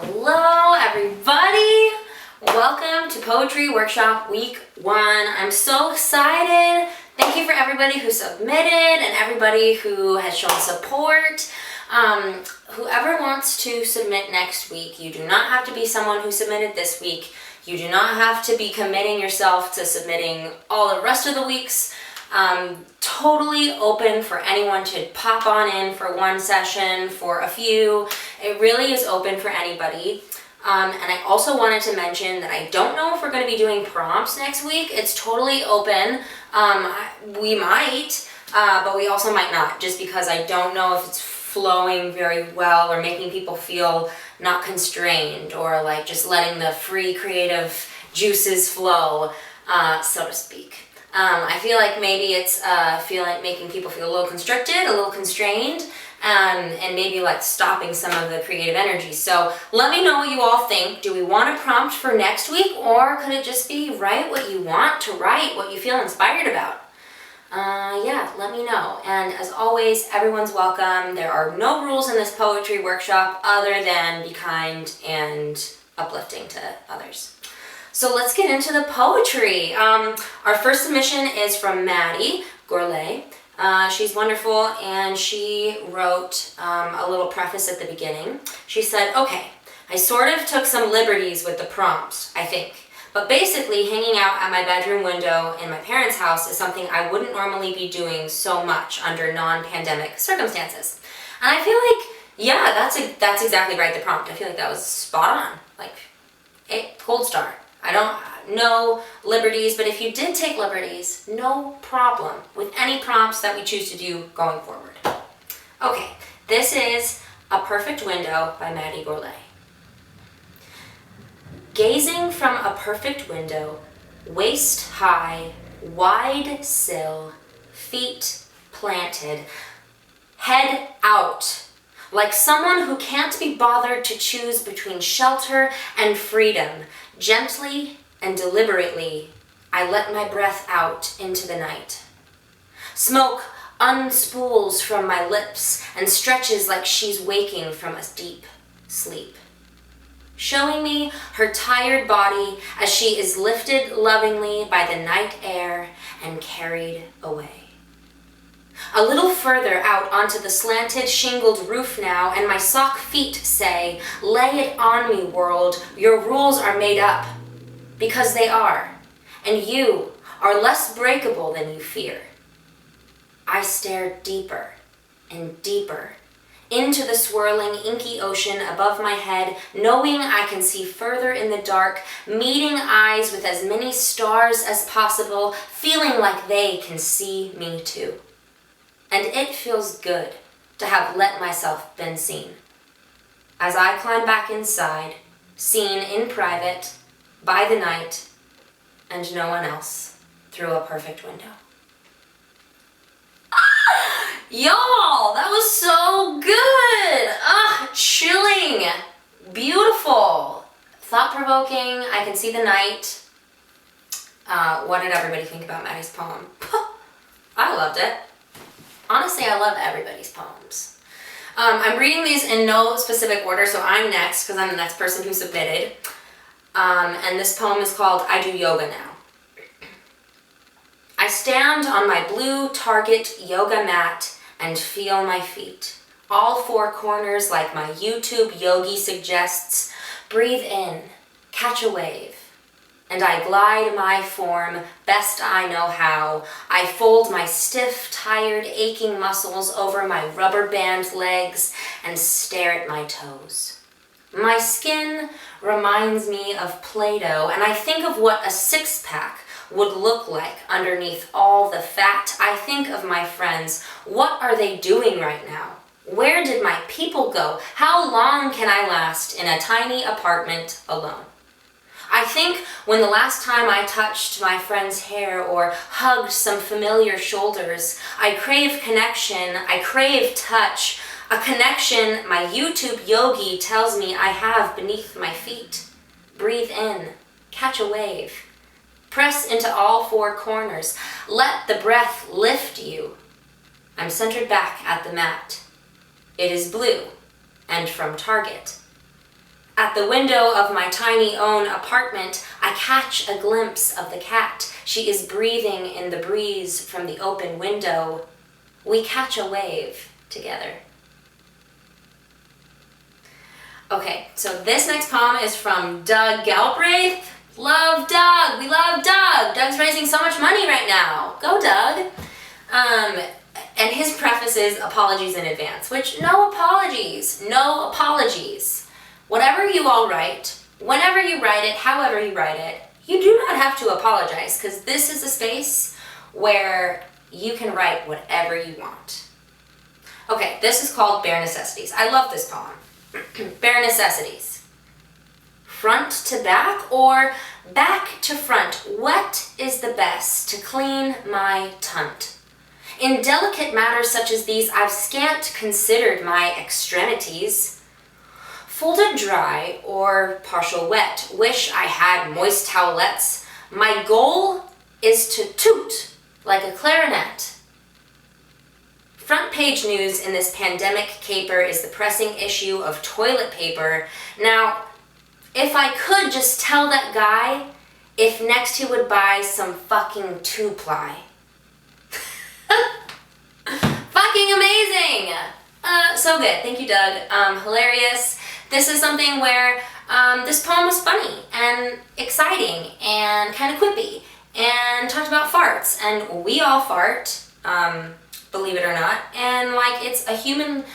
Hello everybody! Welcome to Poetry Workshop Week 1. I'm so excited. Thank you for everybody who submitted and everybody who has shown support. Whoever wants to submit next week, you do not have to be someone who submitted this week. You do not have to be committing yourself to submitting all the rest of the weeks. Totally open for anyone to pop on in for one session, for a few. It really is open for anybody. And I also wanted to mention that I don't know if we're going to be doing prompts next week. It's totally open. We might, but we also might not, just because I don't know if it's flowing very well or making people feel not constrained or like just letting the free creative juices flow, so to speak. I feel like maybe it's making people feel a little constricted, a little constrained, and maybe like stopping some of the creative energy. So let me know what you all think. Do we want a prompt for next week, or could it just be write what you want to write, what you feel inspired about? Yeah, let me know. And as always, everyone's welcome. There are no rules in this poetry workshop other than be kind and uplifting to others. So let's get into the poetry. Our first submission is from Maddy, Gourlay. She's wonderful, and she wrote a little preface at the beginning. She said, okay, I sort of took some liberties with the prompts, I think. But basically, hanging out at my bedroom window in my parents' house is something I wouldn't normally be doing so much under non-pandemic circumstances. And I feel like, yeah, that's exactly right, the prompt. I feel like that was spot on. Like, gold star. I don't know liberties, but if you did take liberties, no problem with any prompts that we choose to do going forward. Okay, this is A Perfect Window by Maddy Gourlay. Gazing from a perfect window, waist high, wide sill, feet planted, head out, like someone who can't be bothered to choose between shelter and freedom. Gently and deliberately, I let my breath out into the night. Smoke unspools from my lips and stretches like she's waking from a deep sleep, showing me her tired body as she is lifted lovingly by the night air and carried away. A little further out onto the slanted, shingled roof now, and my sock feet say, lay it on me, world, your rules are made up. Because they are, and you are less breakable than you fear. I stare deeper and deeper into the swirling, inky ocean above my head, knowing I can see further in the dark, meeting eyes with as many stars as possible, feeling like they can see me too. And it feels good to have let myself been seen. As I climb back inside, seen in private, by the night, and no one else, through a perfect window. Y'all, that was so good! Chilling, beautiful, thought-provoking. I can see the night. What did everybody think about Maddy's poem? I loved it. Honestly, I love everybody's poems. I'm reading these in no specific order, so I'm next because I'm the next person who submitted. And this poem is called I Do Yoga Now. I stand on my blue Target yoga mat and feel my feet. All four corners like my YouTube yogi suggests. Breathe in, catch a wave. And I glide my form best I know how. I fold my stiff, tired, aching muscles over my rubber band legs and stare at my toes. My skin reminds me of Play-Doh, and I think of what a six-pack would look like underneath all the fat. I think of my friends. What are they doing right now? Where did my people go? How long can I last in a tiny apartment alone? I think when the last time I touched my friend's hair or hugged some familiar shoulders, I crave connection, I crave touch, a connection my YouTube yogi tells me I have beneath my feet. Breathe in, catch a wave. Press into all four corners. Let the breath lift you. I'm centered back at the mat. It is blue and from Target. At the window of my tiny own apartment, I catch a glimpse of the cat. She is breathing in the breeze from the open window. We catch a wave together. Okay, so this next poem is from Doug Galbraith. Love Doug. We love Doug. Doug's raising so much money right now. Go, Doug. And his preface is apologies in advance, which no apologies. No apologies. Whatever you all write, whenever you write it, however you write it, you do not have to apologize, because this is a space where you can write whatever you want. Okay, this is called Bare Necessities. I love this poem. Bare Necessities. Front to back or back to front, what is the best to clean my tunt? In delicate matters such as these, I've scant considered my extremities. Folded dry or partial wet, wish I had moist towelettes. My goal is to toot like a clarinet. Front page news in this pandemic caper is the pressing issue of toilet paper. Now, if I could just tell that guy if next he would buy some fucking 2-ply. Fucking amazing! So good. Thank you, Doug. Hilarious. This is something where this poem was funny and exciting and kind of quippy and talked about farts. And we all fart, believe it or not. And like, it's a human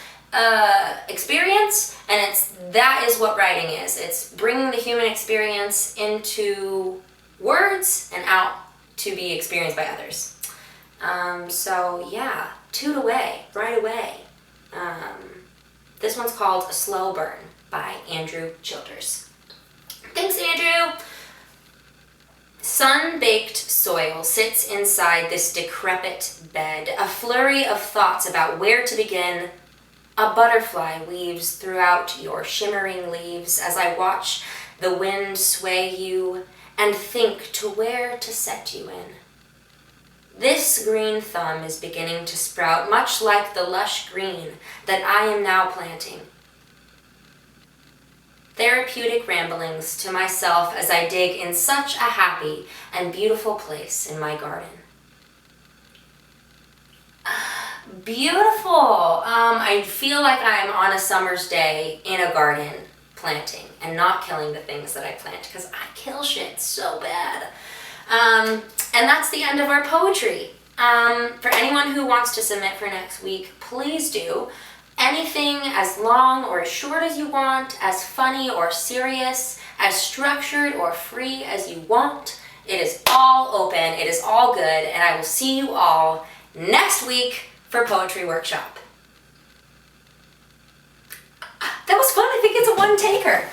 experience, and that is what writing is. It's bringing the human experience into words and out to be experienced by others. So yeah, toot away, right away. This one's called A Slow Burn by Andrew Childers. Thanks, Andrew. Sun-baked soil sits inside this decrepit bed, a flurry of thoughts about where to begin. A butterfly weaves throughout your shimmering leaves as I watch the wind sway you and think to where to set you in. This green thumb is beginning to sprout, much like the lush green that I am now planting. Therapeutic ramblings to myself as I dig in such a happy and beautiful place in my garden. Beautiful! I feel like I'm on a summer's day in a garden planting and not killing the things that I plant, because I kill shit so bad. And that's the end of our poetry. For anyone who wants to submit for next week, please do. Anything as long or as short as you want, as funny or serious, as structured or free as you want. It is all open, it is all good, and I will see you all next week for Poetry Workshop. That was fun. I think it's a one-taker.